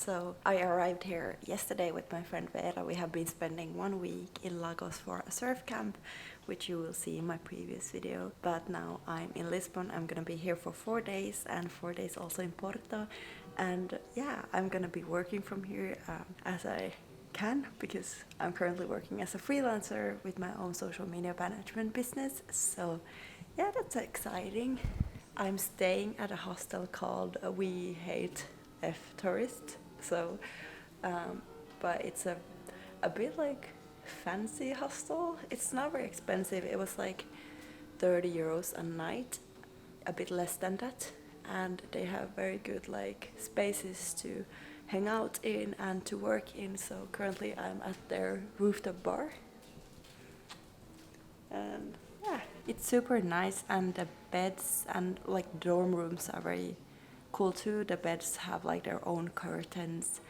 So I arrived here yesterday with my friend Vera. We have been spending 1 week in Lagos for a surf camp, which you will see in my previous video. But now I'm in Lisbon. I'm gonna be here for 4 days and 4 days also in Porto. And yeah, I'm gonna be working from here as I can, because I'm currently working as a freelancer with my own social media management business. So yeah, that's exciting. I'm staying at a hostel called We Hate F Tourist. So, but it's a bit like fancy hostel. It's not very expensive. It was like 30 euros a night, a bit less than that. And they have very good like spaces to hang out in and to work in. So currently I'm at their rooftop bar. And yeah, it's super nice, and the beds and like dorm rooms are very cool too. The beds have like their own curtains,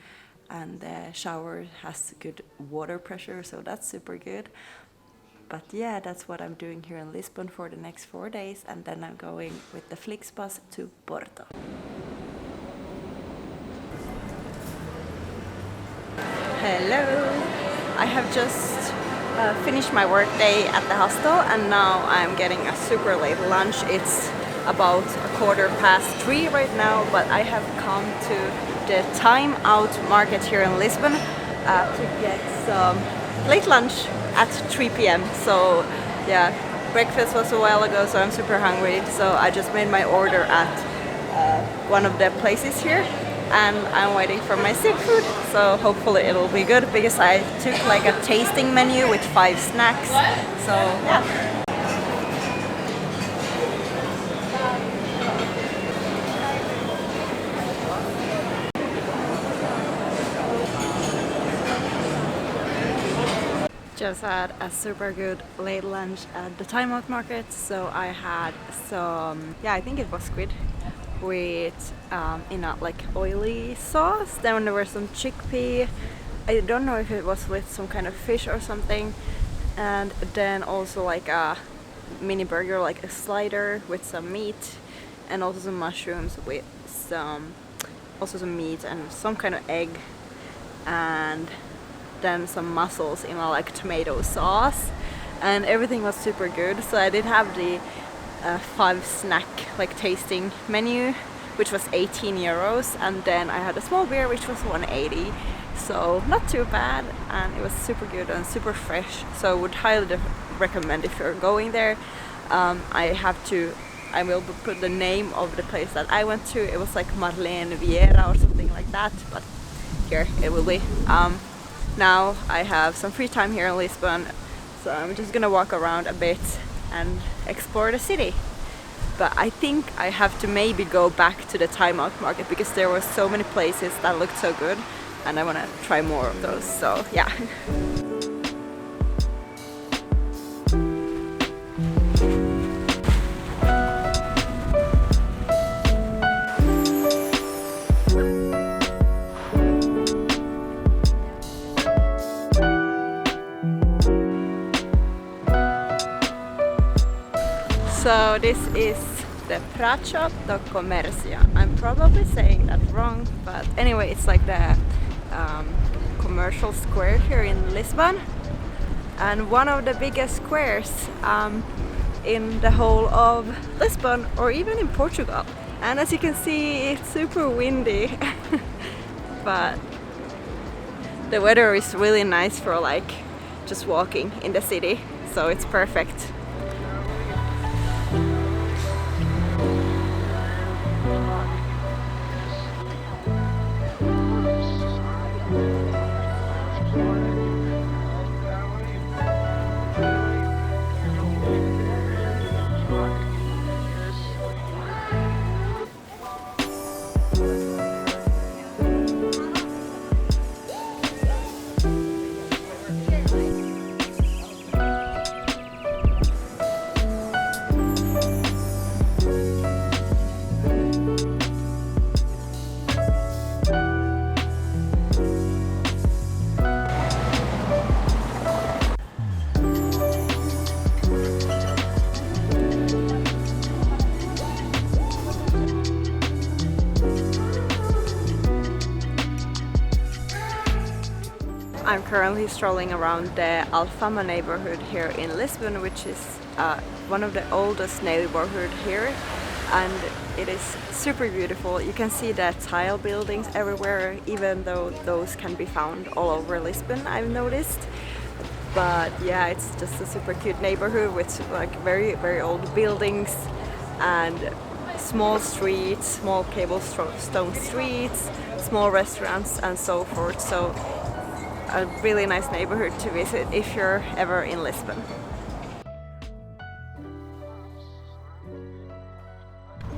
and the shower has good water pressure, so that's super good. But yeah, that's what I'm doing here in Lisbon for the next 4 days, and then I'm going with the Flixbus to Porto. Hello! I have just finished my work day at the hostel, and now I'm getting a super late lunch. It's about 3:15 right now, but I have come to the Time Out market here in Lisbon to get some late lunch at 3 p.m. So yeah, breakfast was a while ago, so I'm super hungry. So I just made my order at one of the places here, and I'm waiting for my seafood, so hopefully it'll be good, because I took like a tasting menu with 5 snacks, so yeah. Just had a super good late lunch at the Time Out market, so I had some, I think it was squid with in a like oily sauce. Then there were some chickpea. I don't know if it was with some kind of fish or something. And then also like a mini burger, like a slider with some meat, and also some mushrooms with some meat and some kind of egg, and then some mussels in a like tomato sauce, and everything was super good. So I did have the 5 snack like tasting menu, which was 18 euros, and then I had a small beer which was 180, so not too bad, and it was super good and super fresh. So I would highly recommend if you're going there. I will put the name of the place that I went to. It was like Marlene Vieira or something like that, but here it will be. Now I have some free time here in Lisbon, so I'm just gonna walk around a bit and explore the city. But I think I have to maybe go back to the Time Out market, because there were so many places that looked so good, and I want to try more of those, so yeah. So this is the Praça do Comércio. I'm probably saying that wrong, but anyway, it's like the commercial square here in Lisbon, and one of the biggest squares in the whole of Lisbon, or even in Portugal. And as you can see, it's super windy, but the weather is really nice for like just walking in the city, so it's perfect. I'm currently strolling around the Alfama neighborhood here in Lisbon, which is one of the oldest neighborhood here, and it is super beautiful. You can see the tile buildings everywhere, even though those can be found all over Lisbon, I've noticed. But yeah, it's just a super cute neighborhood with like very old buildings and small streets, small cobblestone streets, small restaurants and so forth. So a really nice neighborhood to visit if you're ever in Lisbon.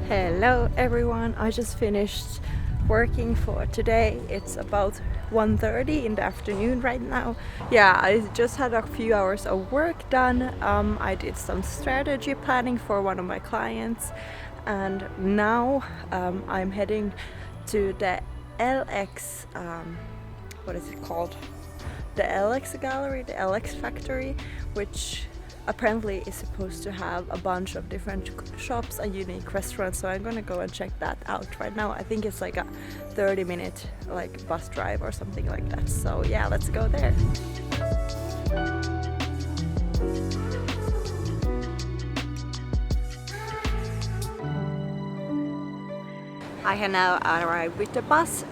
Hello everyone, I just finished working for today. It's about 1:30 in the afternoon right now. Yeah, I just had a few hours of work done. I did some strategy planning for one of my clients, and now I'm heading to the LX, what is it called? The LX gallery, the LX factory, which apparently is supposed to have a bunch of different shops and unique restaurants, so I'm gonna go and check that out right now. I think it's like a 30-minute like bus drive or something like that. So yeah, let's go there. I have now arrived with the bus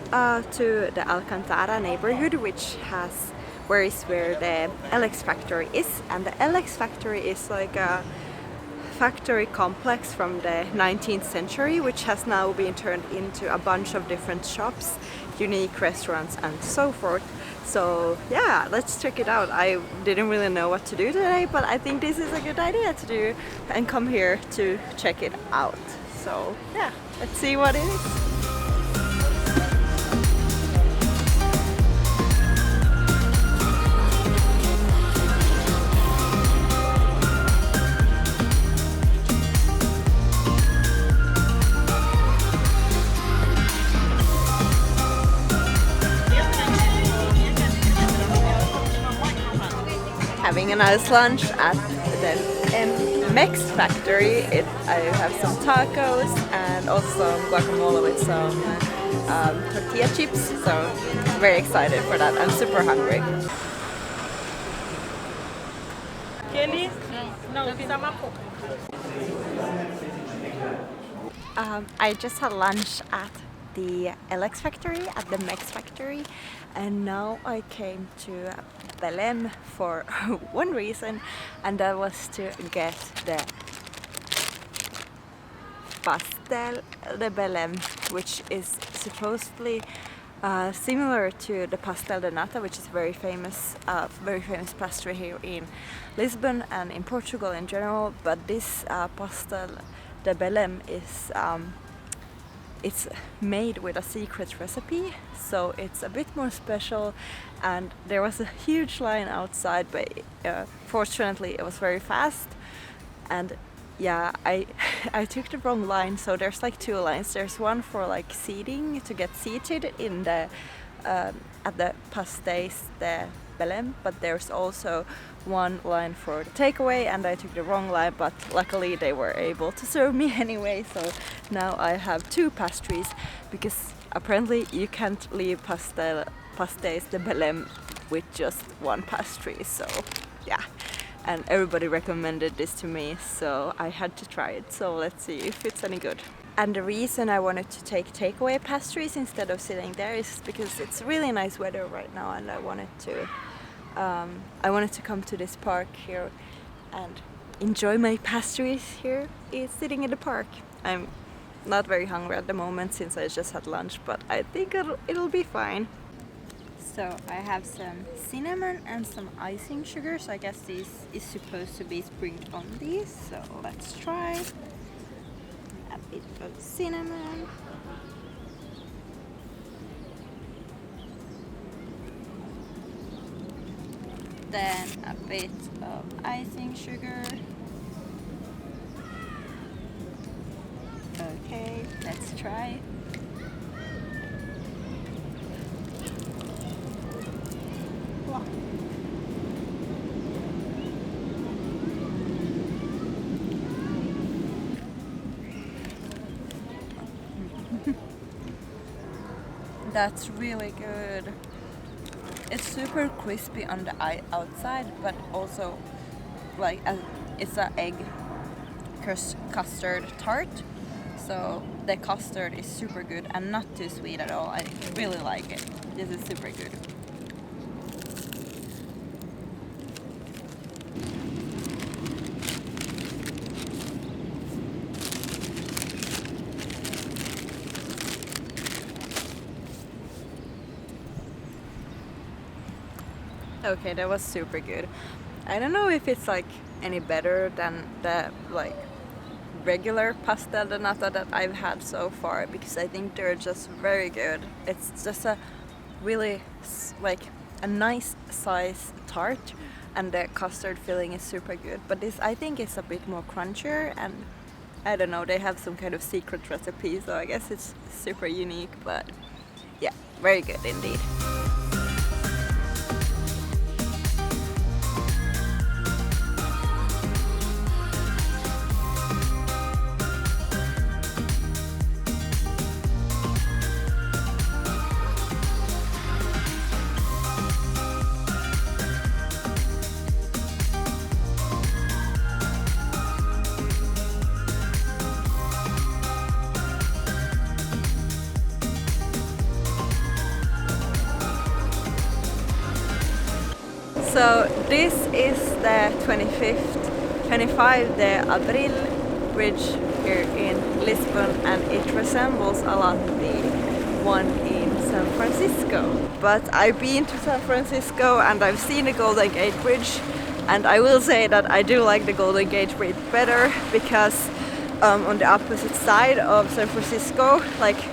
to the Alcantara neighborhood, which has where the LX factory is, and the LX factory is like a factory complex from the 19th century, which has now been turned into a bunch of different shops, unique restaurants and so forth. So yeah, let's check it out. I didn't really know what to do today, but I think this is a good idea to do and come here to check it out. So yeah, let's see what it is. Having a nice lunch at the Mex factory. I have some tacos and also some guacamole with some tortilla chips, so very excited for that. I'm super hungry. I just had lunch at the LX factory, at the Mex factory, and now I came to Belem for one reason, and that was to get the Pastel de Belém, which is supposedly similar to the Pastel de Nata, which is very famous pastry here in Lisbon and in Portugal in general. But this Pastel de Belém is it's made with a secret recipe, so it's a bit more special, and there was a huge line outside, but fortunately it was very fast. And yeah, I took the wrong line, so there's like two lines. There's one for like seating, to get seated in the at the Pasteis de Belem, but there's also one line for the takeaway, and I took the wrong line, but luckily they were able to serve me anyway. So now I have two pastries, because apparently you can't leave Pasteis de Belém with just one pastry. So yeah, and everybody recommended this to me, so I had to try it. So let's see if it's any good. And the reason I wanted to take takeaway pastries instead of sitting there is because it's really nice weather right now, and I wanted to come to this park here and enjoy my pastries here, sitting in the park. I'm not very hungry at the moment since I just had lunch, but I think it'll be fine. So I have some cinnamon and some icing sugar, so I guess this is supposed to be sprinkled on these, so let's try. A bit of cinnamon. Then a bit of icing sugar. Okay, let's try. Wow. That's really good. It's super crispy on the outside, but also like it's an egg custard tart. So the custard is super good and not too sweet at all. I really like it. This is super good. Okay, that was super good. I don't know if it's like any better than the like regular pastel de nata that I've had so far, because I think they're just very good. It's just a really like a nice size tart, and the custard filling is super good. But this, I think, is a bit more crunchier, and I don't know, they have some kind of secret recipe, so I guess it's super unique, but yeah, very good indeed. So this is the 25 de Abril bridge here in Lisbon, and it resembles a lot the one in San Francisco. But I've been to San Francisco and I've seen the Golden Gate Bridge, and I will say that I do like the Golden Gate Bridge better because on the opposite side of San Francisco, like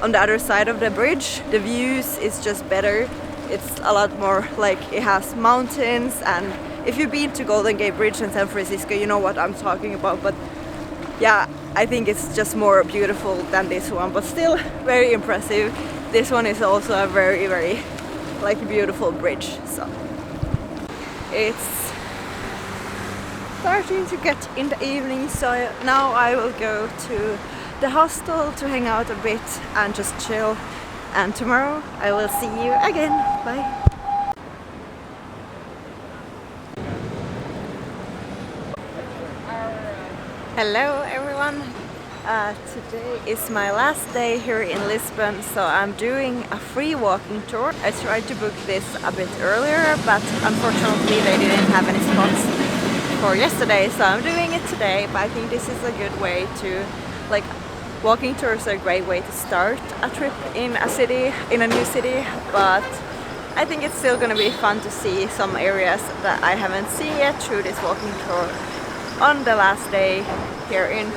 on the other side of the bridge, the views is just better. It's a lot more like it has mountains, and if you've been to Golden Gate Bridge in San Francisco, you know what I'm talking about. But yeah, I think it's just more beautiful than this one, but still very impressive. This one is also a very, very like beautiful bridge. So it's starting to get in the evening, so now I will go to the hostel to hang out a bit and just chill. And tomorrow I will see you again. Bye. Hello everyone. Today is my last day here in Lisbon, so I'm doing a free walking tour. I tried to book this a bit earlier, but unfortunately they didn't have any spots for yesterday, so I'm doing it today. But I think this is a good way to like walking tours are a great way to start a trip in a city, in a new city, but I think it's still gonna be fun to see some areas that I haven't seen yet through this walking tour on the last day here in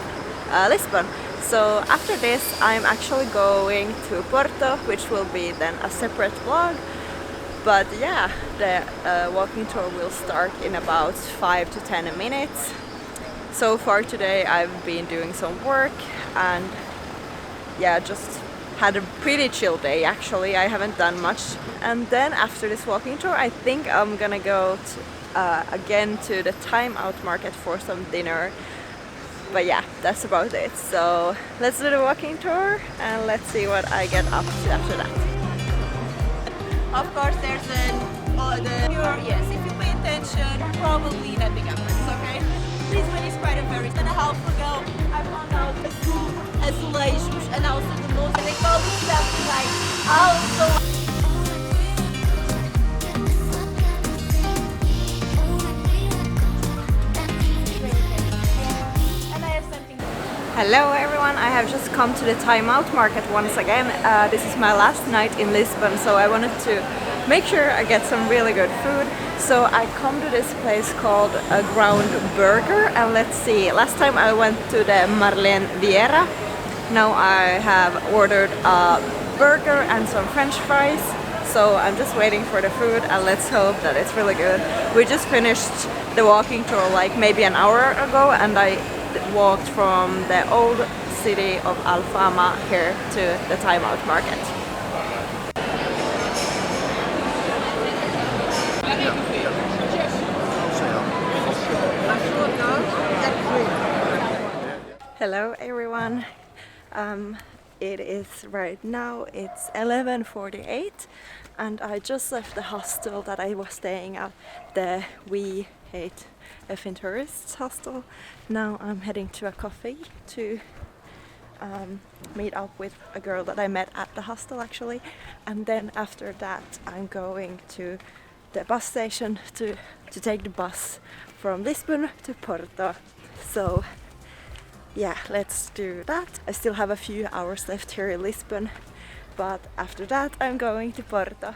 Lisbon. So after this I'm actually going to Porto, which will be then a separate vlog. But yeah, the walking tour will start in about 5 to 10 minutes. So far today I've been doing some work and yeah, just had a pretty chill day actually. I haven't done much. And then after this walking tour I think I'm gonna go to, again to the Time Out Market for some dinner. But yeah, that's about it. So let's do the walking tour and let's see what I get up to after that. Of course there's yes, if you pay attention, probably that big difference, okay? Lisbon is quite a very and a half ago I found out azulejos and also the nose, and they call it something like also. Hello everyone, I have just come to the Time Out Market once again. This is my last night in Lisbon, so I wanted to make sure I get some really good food. So I come to this place called a Ground Burger, and let's see, last time I went to the Marlene Vieira. Now I have ordered a burger and some french fries, so I'm just waiting for the food and let's hope that it's really good. We just finished the walking tour like maybe an hour ago, and I walked from the old city of Alfama here to the Time Out Market. Hello everyone. It is right now, it's 11:48 and I just left the hostel that I was staying at, the We Hate Effing Tourists hostel. Now I'm heading to a coffee to meet up with a girl that I met at the hostel actually, and then after that I'm going to the bus station to take the bus from Lisbon to Porto. So yeah, let's do that. I still have a few hours left here in Lisbon, but after that I'm going to Porto.